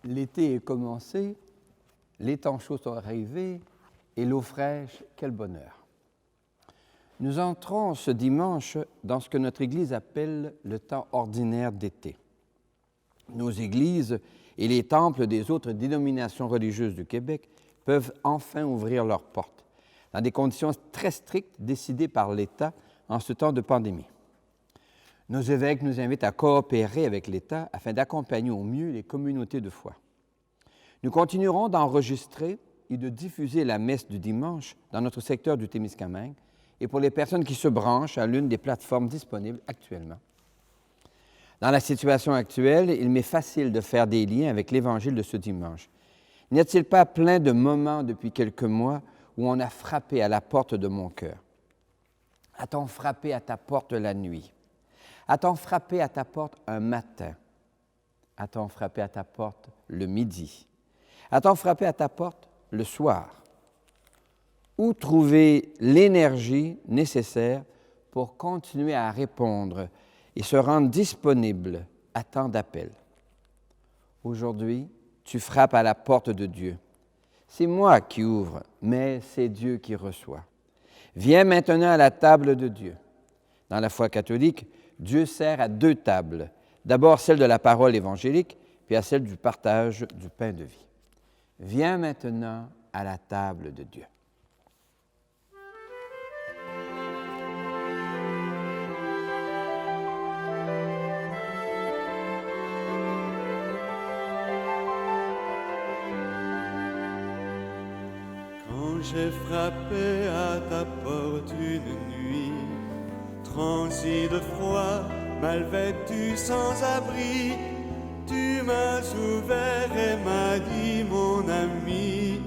L'été est commencé, les temps chauds sont arrivés et l'eau fraîche, quel bonheur. Nous entrons ce dimanche dans ce que notre Église appelle le temps ordinaire d'été. Nos églises et les temples des autres dénominations religieuses du Québec peuvent enfin ouvrir leurs portes, dans des conditions très strictes décidées par l'État en ce temps de pandémie. Nos évêques nous invitent à coopérer avec l'État afin d'accompagner au mieux les communautés de foi. Nous continuerons d'enregistrer et de diffuser la messe du dimanche dans notre secteur du Témiscamingue et pour les personnes qui se branchent à l'une des plateformes disponibles actuellement. Dans la situation actuelle, il m'est facile de faire des liens avec l'Évangile de ce dimanche. N'y a-t-il pas plein de moments depuis quelques mois où on a frappé à la porte de mon cœur? A-t-on frappé à ta porte la nuit? A-t-on frappé à ta porte un matin? A-t-on frappé à ta porte le midi? A-t-on frappé à ta porte le soir? Où trouver l'énergie nécessaire pour continuer à répondre et se rendre disponible à tant d'appels? Aujourd'hui, tu frappes à la porte de Dieu. C'est moi qui ouvre, mais c'est Dieu qui reçoit. Viens maintenant à la table de Dieu. Dans la foi catholique, Dieu sert à deux tables. D'abord celle de la parole évangélique, puis à celle du partage du pain de vie. Viens maintenant à la table de Dieu. Quand j'ai frappé à ta porte une nuit, transi de froid, mal vêtu, sans abri, tu m'as ouvert et m'as dit, mon ami,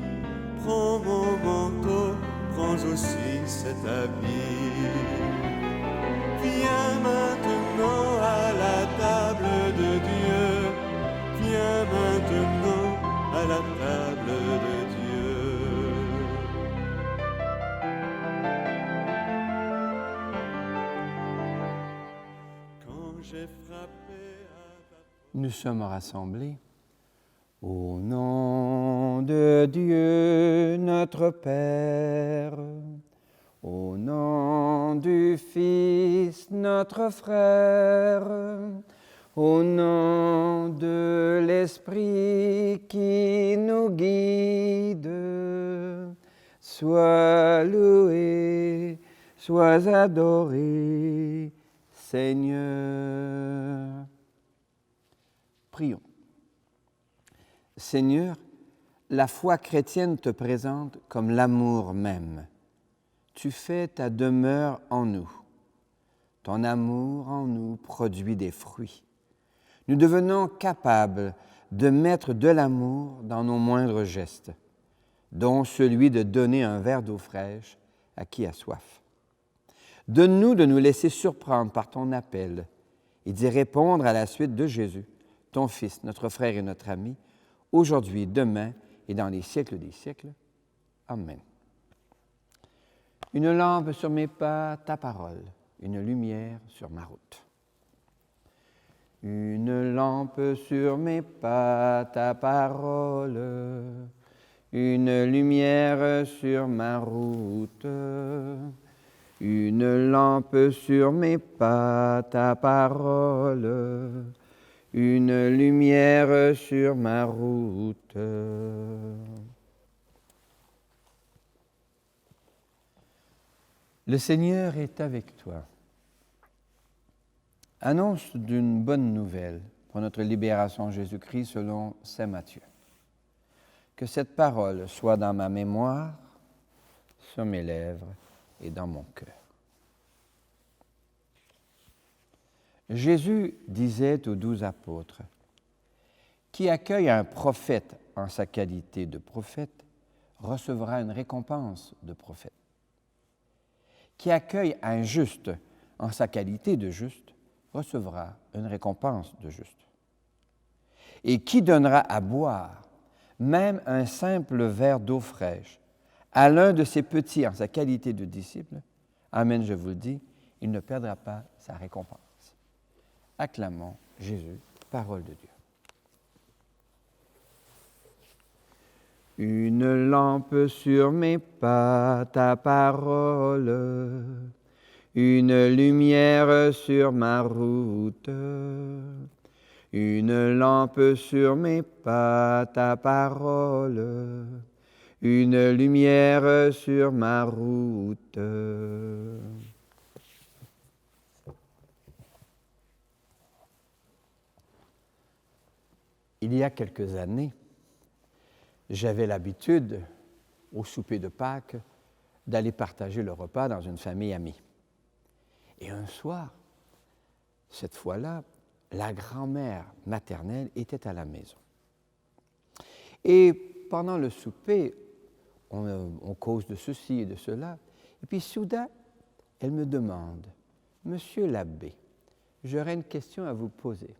prends mon manteau, prends aussi cet habit. Viens maintenant à la table de Dieu, viens maintenant à la table de Dieu. Nous sommes rassemblés au nom de Dieu notre Père, au nom du Fils notre frère, au nom de l'Esprit qui nous guide. Sois loué, sois adoré, Seigneur. Prions. Seigneur, la foi chrétienne te présente comme l'amour même. Tu fais ta demeure en nous. Ton amour en nous produit des fruits. Nous devenons capables de mettre de l'amour dans nos moindres gestes, dont celui de donner un verre d'eau fraîche à qui a soif. Donne-nous de nous laisser surprendre par ton appel et d'y répondre à la suite de Jésus, ton Fils, notre frère et notre ami, aujourd'hui, demain et dans les siècles des siècles. Amen. Une lampe sur mes pas, ta parole, une lumière sur ma route. Une lampe sur mes pas, ta parole, une lumière sur ma route. Une lampe sur mes pas, ta parole, une lumière sur ma route. Le Seigneur est avec toi. Annonce d'une bonne nouvelle pour notre libération en Jésus-Christ selon saint Matthieu. Que cette parole soit dans ma mémoire, sur mes lèvres et dans mon cœur. Jésus disait aux 12 apôtres, « Qui accueille un prophète en sa qualité de prophète recevra une récompense de prophète. Qui accueille un juste en sa qualité de juste recevra une récompense de juste. Et qui donnera à boire même un simple verre d'eau fraîche à l'un de ses petits en sa qualité de disciple, amen, je vous le dis, il ne perdra pas sa récompense. » Acclamons Jésus, parole de Dieu. Une lampe sur mes pas, ta parole, une lumière sur ma route. Une lampe sur mes pas, ta parole, une lumière sur ma route. Il y a quelques années, j'avais l'habitude, au souper de Pâques, d'aller partager le repas dans une famille amie. Et un soir, cette fois-là, la grand-mère maternelle était à la maison. Et pendant le souper, on cause de ceci et de cela. Et puis soudain, elle me demande, « Monsieur l'abbé, j'aurais une question à vous poser.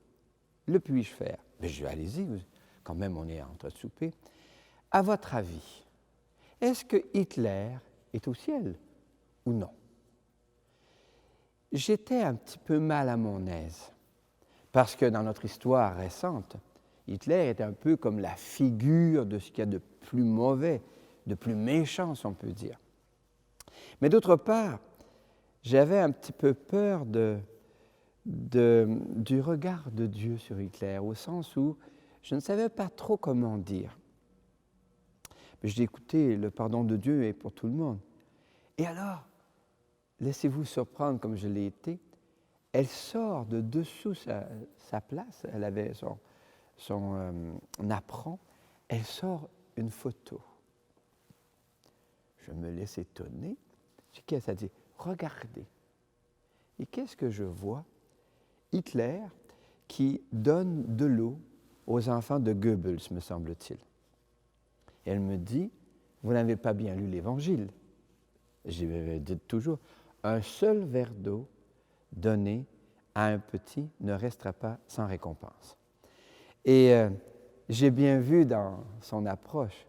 Le puis-je faire? » Mais je dis, « Allez-y, quand même on est en train de souper. À votre avis, est-ce que Hitler est au ciel ou non? » J'étais un petit peu mal à mon aise, parce que dans notre histoire récente, Hitler est un peu comme la figure de ce qu'il y a de plus mauvais, de plus méchant, si on peut dire. Mais d'autre part, j'avais un petit peu peur du regard de Dieu sur Hitler, au sens où je ne savais pas trop comment dire. Mais je dis, écoutez, le pardon de Dieu est pour tout le monde. Et alors, laissez-vous surprendre comme je l'ai été, elle sort de dessous sa place, elle avait son apron, elle sort une photo. Je me laisse étonner. Je dis, qu'est-ce que ça dit? Regardez. Et qu'est-ce que je vois? Hitler qui donne de l'eau aux enfants de Goebbels, me semble-t-il. Elle me dit, vous n'avez pas bien lu l'Évangile. Je dis toujours, un seul verre d'eau donné à un petit ne restera pas sans récompense. Et j'ai bien vu dans son approche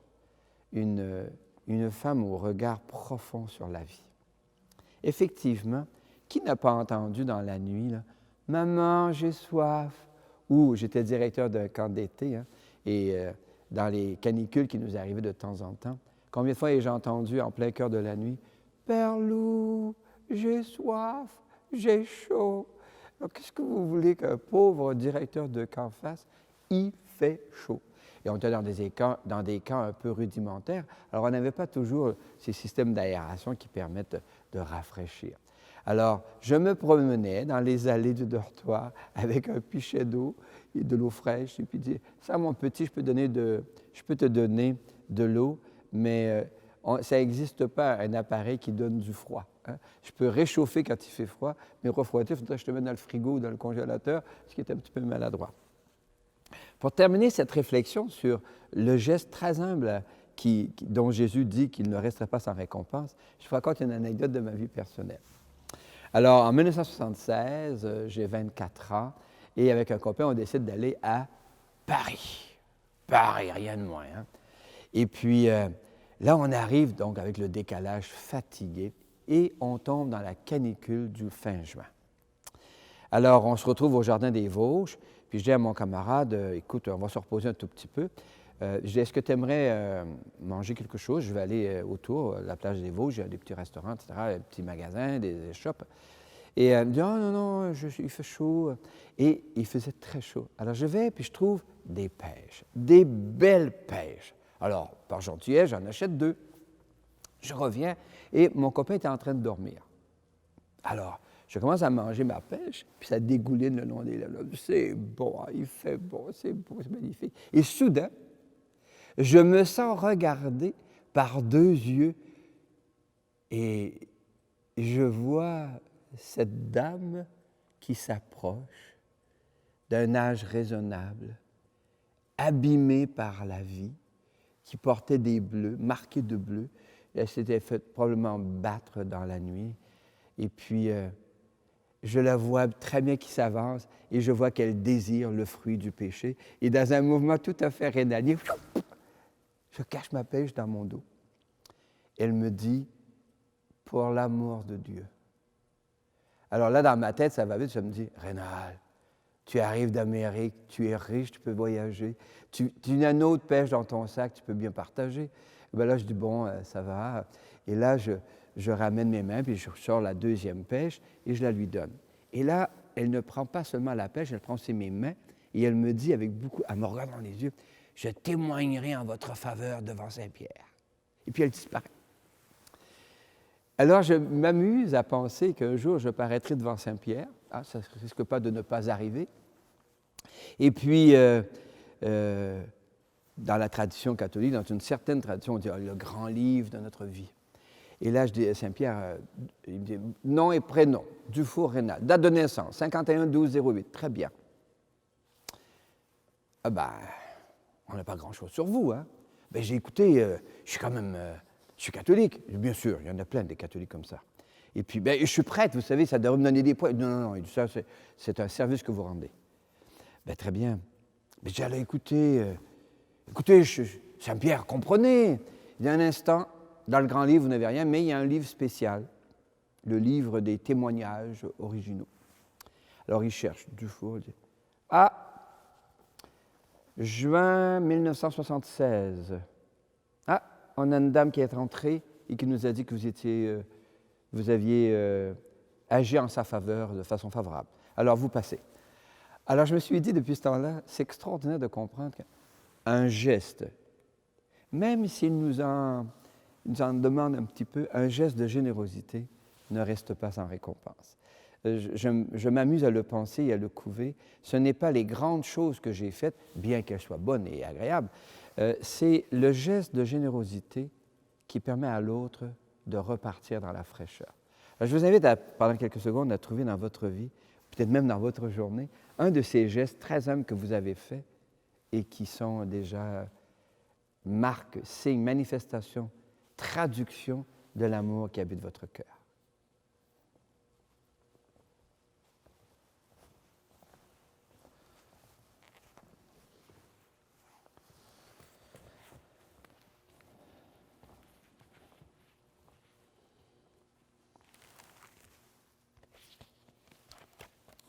une femme au regard profond sur la vie. Effectivement, qui n'a pas entendu dans la nuit, là, « Maman, j'ai soif » ou j'étais directeur d'un camp d'été, hein, et dans les canicules qui nous arrivaient de temps en temps, combien de fois ai-je entendu en plein cœur de la nuit, « Père Loup, j'ai soif, j'ai chaud. » Alors, qu'est-ce que vous voulez qu'un pauvre directeur de camp fasse? Il fait chaud. Et on était dans des camps un peu rudimentaires, alors on n'avait pas toujours ces systèmes d'aération qui permettent de rafraîchir. Alors, je me promenais dans les allées du dortoir avec un pichet d'eau et de l'eau fraîche, et puis dire, ça, mon petit, je peux te donner de l'eau, mais ça n'existe pas un appareil qui donne du froid. Hein. Je peux réchauffer quand il fait froid, mais refroidir, il faudrait que je te mette dans le frigo ou dans le congélateur, ce qui est un petit peu maladroit. Pour terminer cette réflexion sur le geste très humble dont Jésus dit qu'il ne resterait pas sans récompense, je vous raconte une anecdote de ma vie personnelle. Alors, en 1976, j'ai 24 ans, et avec un copain, on décide d'aller à Paris. Paris, rien de moins. Hein? Et puis, là, on arrive donc avec le décalage fatigué, et on tombe dans la canicule du fin juin. Alors, on se retrouve au Jardin des Vosges, puis je dis à mon camarade, écoute, on va se reposer un tout petit peu. Je dis, est-ce que tu aimerais manger quelque chose? Je vais aller autour, la plage des Vosges, il y a des petits restaurants, etc., des petits magasins, des shops. Et il me dit, oh non, il fait chaud. Et il faisait très chaud. Alors je vais, puis je trouve des pêches, des belles pêches. Alors, par gentillesse, j'en achète 2. Je reviens, et mon copain était en train de dormir. Alors, je commence à manger ma pêche, puis ça dégouline le long des lèvres. C'est bon, il fait bon, c'est magnifique. Et soudain, je me sens regardé par 2 yeux et je vois cette dame qui s'approche d'un âge raisonnable, abîmée par la vie, qui portait des bleus, marqués de bleu. Elle s'était faite probablement battre dans la nuit. Et puis, je la vois très bien qui s'avance et je vois qu'elle désire le fruit du péché. Et dans un mouvement tout à fait rénalien, je cache ma pêche dans mon dos. Elle me dit, pour l'amour de Dieu. Alors là, dans ma tête, ça va vite, je me dis, Rénal, Tu arrives d'Amérique, tu es riche, tu peux voyager. Tu as une autre pêche dans ton sac, tu peux bien partager. Et bien là, je dis, bon, ça va. Et là, je ramène mes mains, puis je sors la deuxième pêche et je la lui donne. Et là, elle ne prend pas seulement la pêche, elle prend aussi mes mains et elle me dit avec beaucoup, elle me regarde dans les yeux, « Je témoignerai en votre faveur devant Saint-Pierre. » Et puis elle disparaît. Alors, je m'amuse à penser qu'un jour, je paraîtrai devant Saint-Pierre. Ah, ça ne risque pas de ne pas arriver. Et puis, dans la tradition catholique, dans une certaine tradition, on dit le grand livre de notre vie. Et là, je dis à Saint-Pierre, il me dit nom et prénom, Dufour Rénal, date de naissance, 51-12-08, très bien. Ah ben, on n'a pas grand-chose sur vous, hein. Ben, j'ai écouté, je suis catholique, bien sûr, il y en a plein des catholiques comme ça. Et puis, ben, je suis prêtre, vous savez, ça devrait me donner des points. Non, ça, c'est un service que vous rendez. Ben, très bien. Mais j'allais écouter, Saint-Pierre, comprenez. Il y a un instant, dans le grand livre, vous n'avez rien, mais il y a un livre spécial, le livre des témoignages originaux. Alors, il cherche Dufour, il dit, juin 1976. Ah, on a une dame qui est entrée et qui nous a dit que vous aviez agi en sa faveur de façon favorable. Alors, vous passez. Alors, je me suis dit depuis ce temps-là, c'est extraordinaire de comprendre qu'un geste, même s'il nous en demande un petit peu, un geste de générosité ne reste pas sans récompense. Je m'amuse à le penser et à le couver. Ce n'est pas les grandes choses que j'ai faites, bien qu'elles soient bonnes et agréables, c'est le geste de générosité qui permet à l'autre de repartir dans la fraîcheur. Alors, je vous invite, pendant quelques secondes, à trouver dans votre vie, peut-être même dans votre journée, un de ces gestes très humbles que vous avez faits et qui sont déjà marques, signes, manifestations, traductions de l'amour qui habite votre cœur.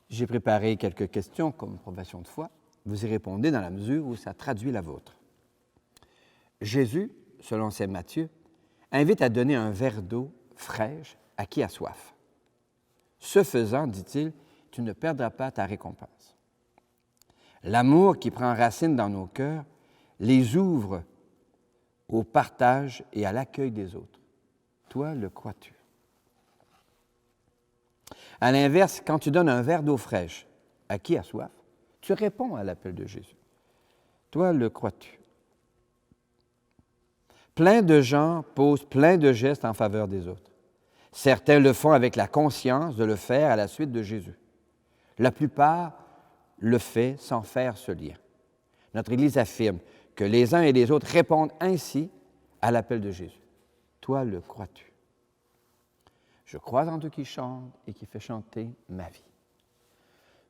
J'ai préparé quelques questions comme profession de foi. Vous y répondez dans la mesure où ça traduit la vôtre. Jésus, selon saint Matthieu, invite à donner un verre d'eau fraîche à qui a soif. Ce faisant, dit-il, tu ne perdras pas ta récompense. L'amour qui prend racine dans nos cœurs les ouvre au partage et à l'accueil des autres. Toi, le crois-tu? À l'inverse, quand tu donnes un verre d'eau fraîche à qui a soif, tu réponds à l'appel de Jésus. Toi, le crois-tu? Plein de gens posent plein de gestes en faveur des autres. Certains le font avec la conscience de le faire à la suite de Jésus. La plupart le font sans faire ce lien. Notre Église affirme que les uns et les autres répondent ainsi à l'appel de Jésus. Toi, le crois-tu? Je crois en Dieu qui chante et qui fait chanter ma vie.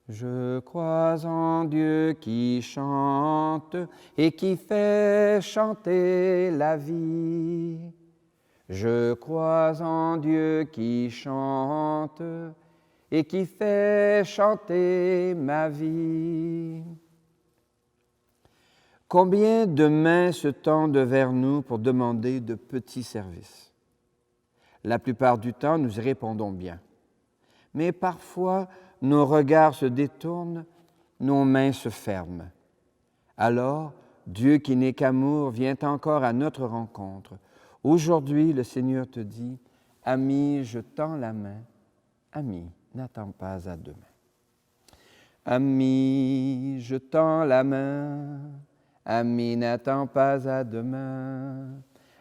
Je crois en Dieu qui chante et qui fait chanter la vie. Je crois en Dieu qui chante et qui fait chanter ma vie. Combien de mains se tendent vers nous pour demander de petits services? La plupart du temps, nous y répondons bien. Mais parfois, nos regards se détournent, nos mains se ferment. Alors, Dieu qui n'est qu'amour vient encore à notre rencontre. Aujourd'hui, le Seigneur te dit, « Ami, je tends la main. Ami, n'attends pas à demain. » Ami, je tends la main. Ami, n'attends pas à demain.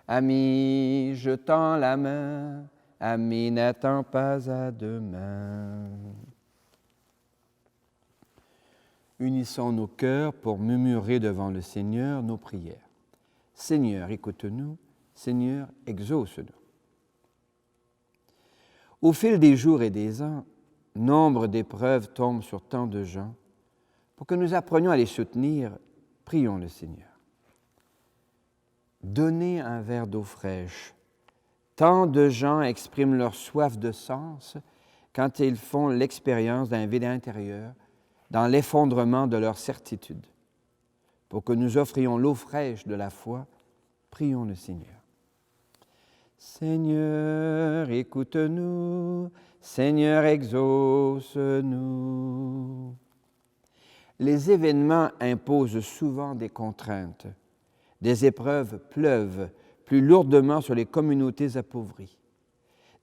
Ami, je tends la main, ami, n'attends pas à demain. Unissons nos cœurs pour murmurer devant le Seigneur nos prières. Seigneur, écoute-nous. Seigneur, exauce-nous. Au fil des jours et des ans, nombre d'épreuves tombent sur tant de gens. Pour que nous apprenions à les soutenir, prions le Seigneur. Donnez un verre d'eau fraîche. Tant de gens expriment leur soif de sens quand ils font l'expérience d'un vide intérieur, dans l'effondrement de leurs certitudes. Pour que nous offrions l'eau fraîche de la foi, prions le Seigneur. Seigneur, écoute-nous. Seigneur, exauce-nous. Les événements imposent souvent des contraintes. Des épreuves pleuvent plus lourdement sur les communautés appauvries.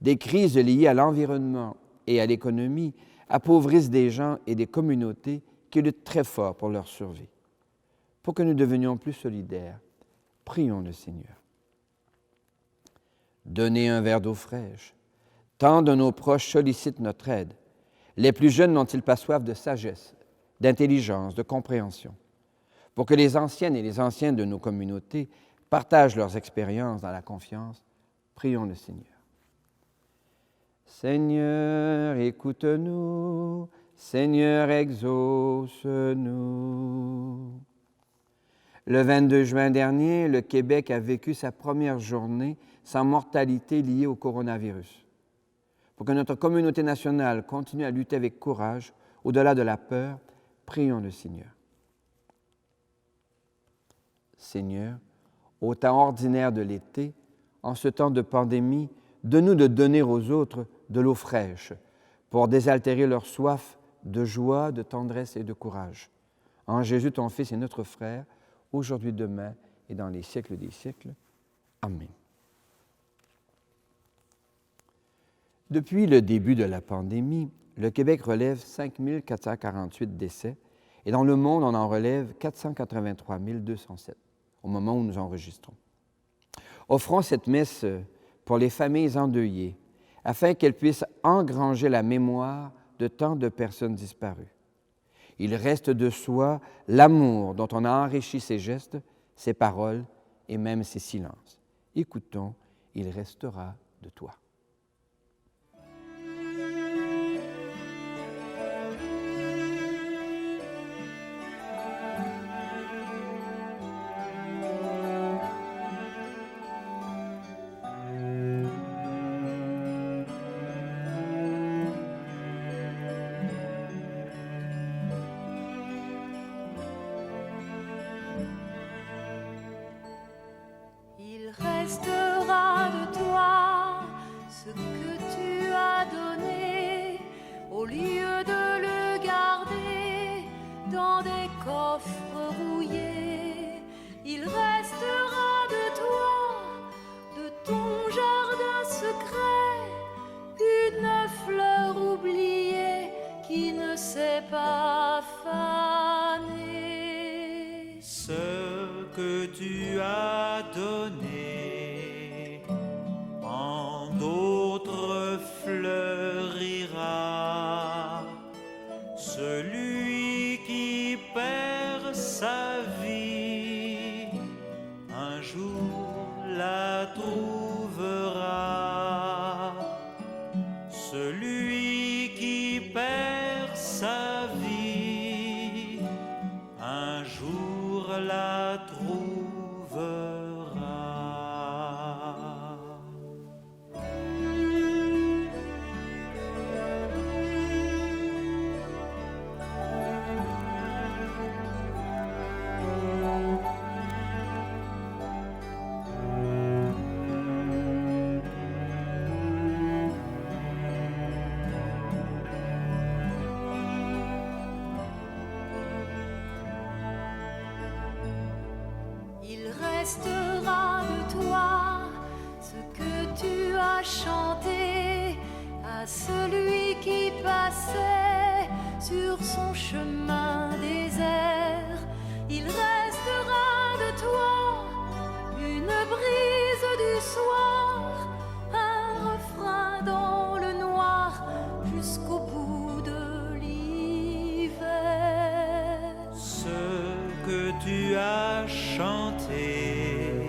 Des crises liées à l'environnement et à l'économie appauvrissent des gens et des communautés qui luttent très fort pour leur survie. Pour que nous devenions plus solidaires, prions le Seigneur. Donnez un verre d'eau fraîche. Tant de nos proches sollicitent notre aide. Les plus jeunes n'ont-ils pas soif de sagesse, d'intelligence, de compréhension? Pour que les anciennes et les anciens de nos communautés partagent leurs expériences dans la confiance, prions le Seigneur. Seigneur, écoute-nous. Seigneur, exauce-nous. Le 22 juin dernier, le Québec a vécu sa première journée sans mortalité liée au coronavirus. Pour que notre communauté nationale continue à lutter avec courage, au-delà de la peur, prions le Seigneur. Seigneur, au temps ordinaire de l'été, en ce temps de pandémie, donne-nous de donner aux autres de l'eau fraîche pour désaltérer leur soif de joie, de tendresse et de courage. En Jésus, ton Fils et notre frère, aujourd'hui, demain et dans les siècles des siècles. Amen. Depuis le début de la pandémie, le Québec relève 5 448 décès et dans le monde, on en relève 483 207 au moment où nous enregistrons. Offrons cette messe pour les familles endeuillées afin qu'elles puissent engranger la mémoire de tant de personnes disparues. Il reste de soi l'amour dont on a enrichi ses gestes, ses paroles et même ses silences. Écoutons, il restera de toi. Restera de toi ce que tu as donné, au lieu de le garder dans des coffres rouillés. Il restera de toi, de ton jardin secret, une fleur oubliée qui ne s'est pas fanée. Ce que tu as donné en d'autres fleurira. Celui qui perd sa vie un jour la trouvera. Celui qui perd sa vie un jour la trouvera. Il restera de toi ce que tu as chanté à celui qui passait sur son chemin désert. Il restera de toi une brise du soir, un refrain dans le noir jusqu'au bout de l'hiver. Ce que tu as chanté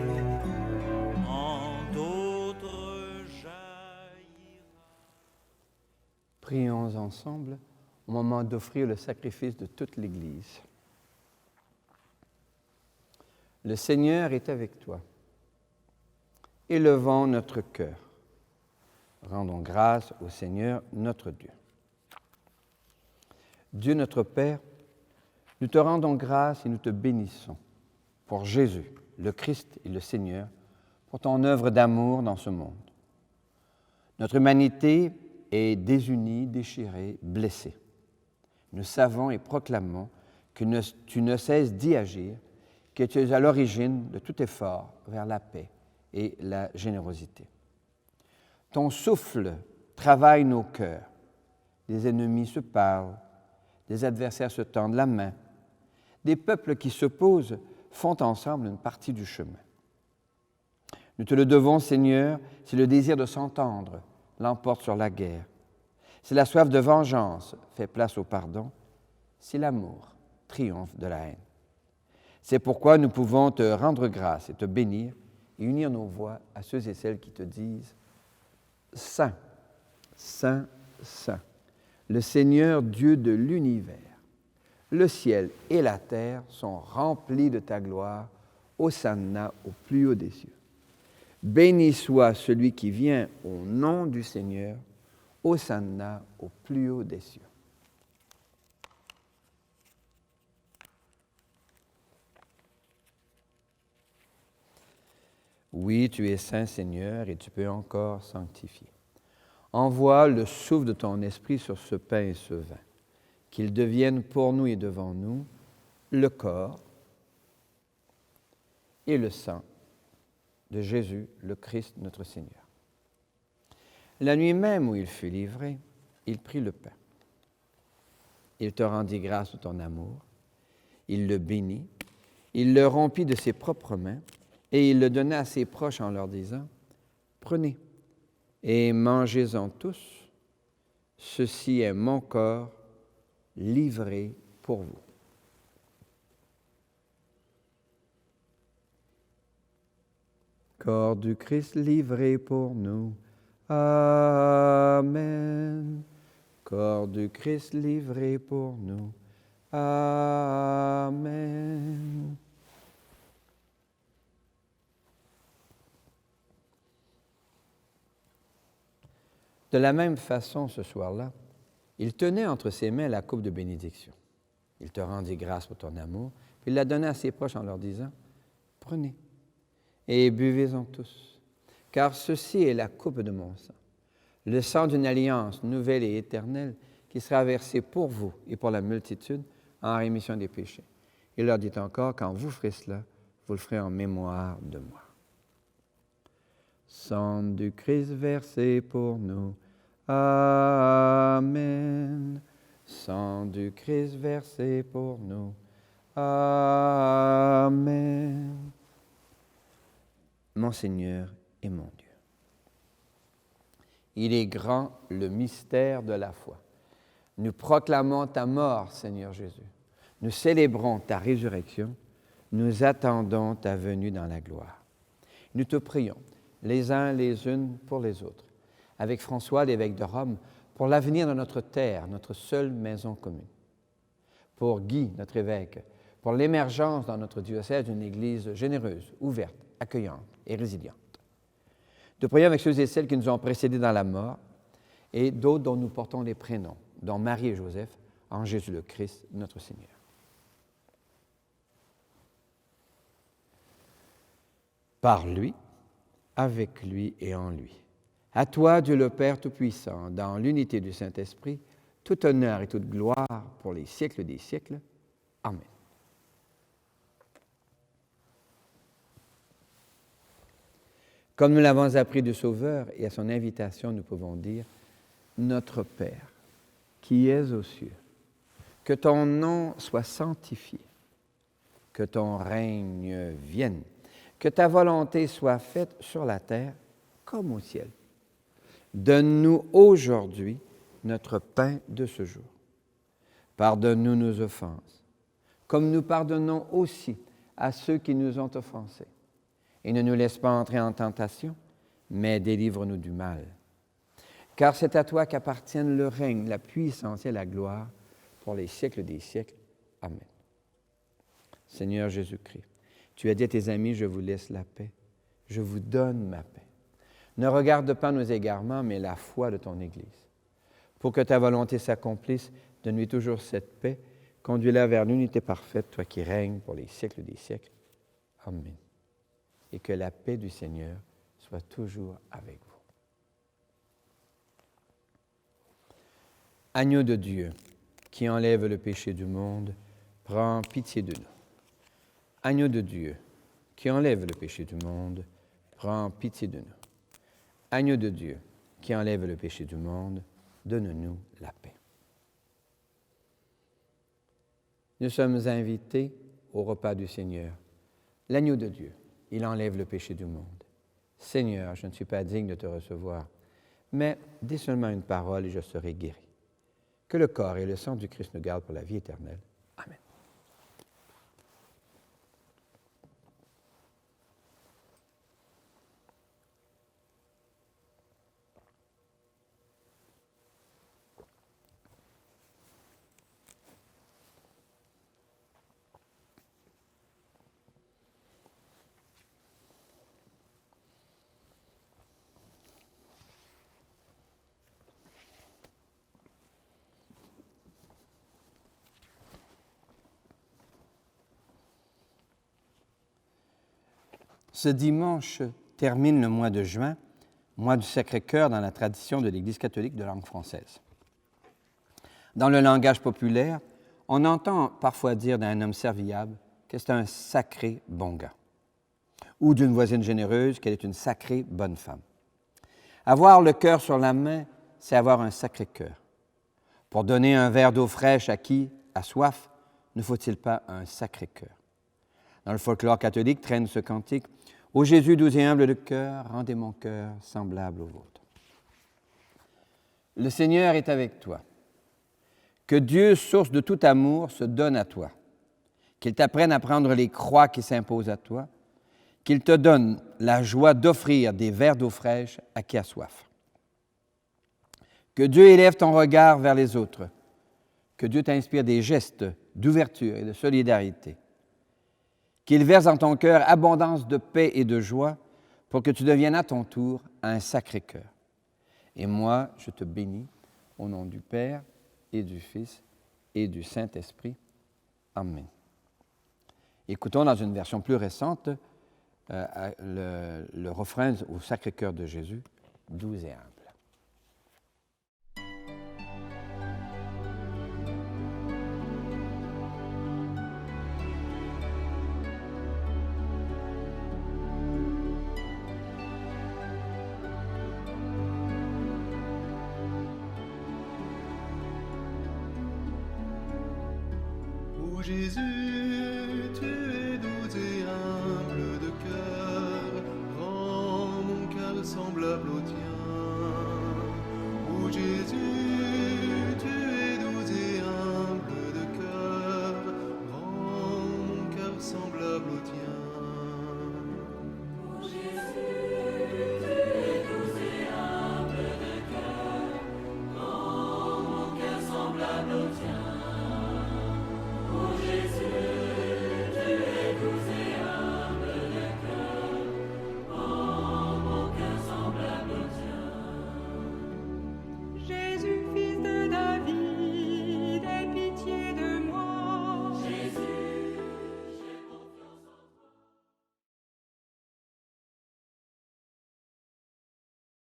en d'autres jaillira. Prions ensemble au moment d'offrir le sacrifice de toute l'Église. Le Seigneur est avec toi. Élevons notre cœur. Rendons grâce au Seigneur notre Dieu. Dieu notre Père, Nous te rendons grâce et nous te bénissons pour Jésus, le Christ et le Seigneur, pour ton œuvre d'amour dans ce monde. Notre humanité est désunie, déchirée, blessée. Nous savons et proclamons que tu ne cesses d'y agir, que tu es à l'origine de tout effort vers la paix et la générosité. Ton souffle travaille nos cœurs. Des ennemis se parlent, des adversaires se tendent la main. Des peuples qui s'opposent font ensemble une partie du chemin. Nous te le devons, Seigneur, si le désir de s'entendre l'emporte sur la guerre, si la soif de vengeance fait place au pardon, si l'amour triomphe de la haine. C'est pourquoi nous pouvons te rendre grâce et te bénir et unir nos voix à ceux et celles qui te disent « Saint, Saint, Saint, le Seigneur Dieu de l'univers. Le ciel et la terre sont remplis de ta gloire. Hosanna au plus haut des cieux. Béni soit celui qui vient au nom du Seigneur. Hosanna au plus haut des cieux. » Oui, tu es saint, Seigneur, et tu peux encore sanctifier. Envoie le souffle de ton esprit sur ce pain et ce vin, qu'ils deviennent pour nous et devant nous le corps et le sang de Jésus, le Christ, notre Seigneur. La nuit même où il fut livré, il prit le pain. Il te rendit grâce de ton amour. Il le bénit. Il le rompit de ses propres mains et il le donna à ses proches en leur disant « Prenez et mangez-en tous. Ceci est mon corps livré pour vous. » Corps du Christ livré pour nous. Amen. Corps du Christ livré pour nous. Amen. De la même façon, ce soir-là, il tenait entre ses mains la coupe de bénédiction. Il te rendit grâce pour ton amour, puis il la donna à ses proches en leur disant « Prenez et buvez-en tous, car ceci est la coupe de mon sang, le sang d'une alliance nouvelle et éternelle qui sera versé pour vous et pour la multitude en rémission des péchés. » Il leur dit encore « Quand vous ferez cela, vous le ferez en mémoire de moi. » Sang du Christ versé pour nous. Amen. Sang du Christ versé pour nous. Amen. Mon Seigneur et mon Dieu. Il est grand le mystère de la foi. Nous proclamons ta mort, Seigneur Jésus. Nous célébrons ta résurrection. Nous attendons ta venue dans la gloire. Nous te prions, les uns les unes pour les autres, avec François, l'évêque de Rome, pour l'avenir de notre terre, notre seule maison commune. Pour Guy, notre évêque, pour l'émergence dans notre diocèse d'une Église généreuse, ouverte, accueillante et résiliente. De prier avec ceux et celles qui nous ont précédés dans la mort et d'autres dont nous portons les prénoms, dont Marie et Joseph, en Jésus le Christ, notre Seigneur. Par lui, avec lui et en lui. À toi, Dieu le Père Tout-Puissant, dans l'unité du Saint-Esprit, tout honneur et toute gloire pour les siècles des siècles. Amen. Comme nous l'avons appris du Sauveur et à son invitation, nous pouvons dire « Notre Père, qui es aux cieux, que ton nom soit sanctifié, que ton règne vienne, que ta volonté soit faite sur la terre comme au ciel. Donne-nous aujourd'hui notre pain de ce jour. Pardonne-nous nos offenses, comme nous pardonnons aussi à ceux qui nous ont offensés. Et ne nous laisse pas entrer en tentation, mais délivre-nous du mal. Car c'est à toi qu'appartiennent le règne, la puissance et la gloire pour les siècles des siècles. Amen. Seigneur Jésus-Christ, tu as dit à tes amis, je vous laisse la paix, je vous donne ma paix. Ne regarde pas nos égarements, mais la foi de ton Église. Pour que ta volonté s'accomplisse, donne-lui toujours cette paix Conduis-la vers l'unité parfaite, toi qui règnes pour les siècles des siècles. Amen. Et que la paix du Seigneur soit toujours avec vous. Agneau de Dieu, qui enlève le péché du monde, prends pitié de nous. Agneau de Dieu, qui enlève le péché du monde, prends pitié de nous. Agneau de Dieu, qui enlève le péché du monde, donne-nous la paix. Nous sommes invités au repas du Seigneur. L'agneau de Dieu, il enlève le péché du monde. Seigneur, je ne suis pas digne de te recevoir, mais dis seulement une parole et je serai guéri. Que le corps et le sang du Christ nous gardent pour la vie éternelle. Amen. Ce dimanche termine le mois de juin, mois du Sacré-Cœur dans la tradition de l'Église catholique de langue française. Dans le langage populaire, on entend parfois dire d'un homme serviable que c'est un sacré bon gars, ou d'une voisine généreuse qu'elle est une sacrée bonne femme. Avoir le cœur sur la main, c'est avoir un sacré cœur. Pour donner un verre d'eau fraîche à qui a soif, ne faut-il pas un sacré cœur? Dans le folklore catholique traîne ce cantique « Ô Jésus doux et humble de cœur, rendez mon cœur semblable au vôtre. » Le Seigneur est avec toi. Que Dieu, source de tout amour, se donne à toi. Qu'il t'apprenne à prendre les croix qui s'imposent à toi. Qu'il te donne la joie d'offrir des verres d'eau fraîche à qui a soif. Que Dieu élève ton regard vers les autres. Que Dieu t'inspire des gestes d'ouverture et de solidarité. Qu'il verse dans ton cœur abondance de paix et de joie pour que tu deviennes à ton tour un sacré cœur. Et moi, je te bénis au nom du Père et du Fils et du Saint-Esprit. Amen. Écoutons dans une version plus récente le refrain au Sacré-Cœur de Jésus, doux et humble. Ô Jésus, tu es doux et humble de cœur, rends mon cœur semblable au tien. Ô Jésus,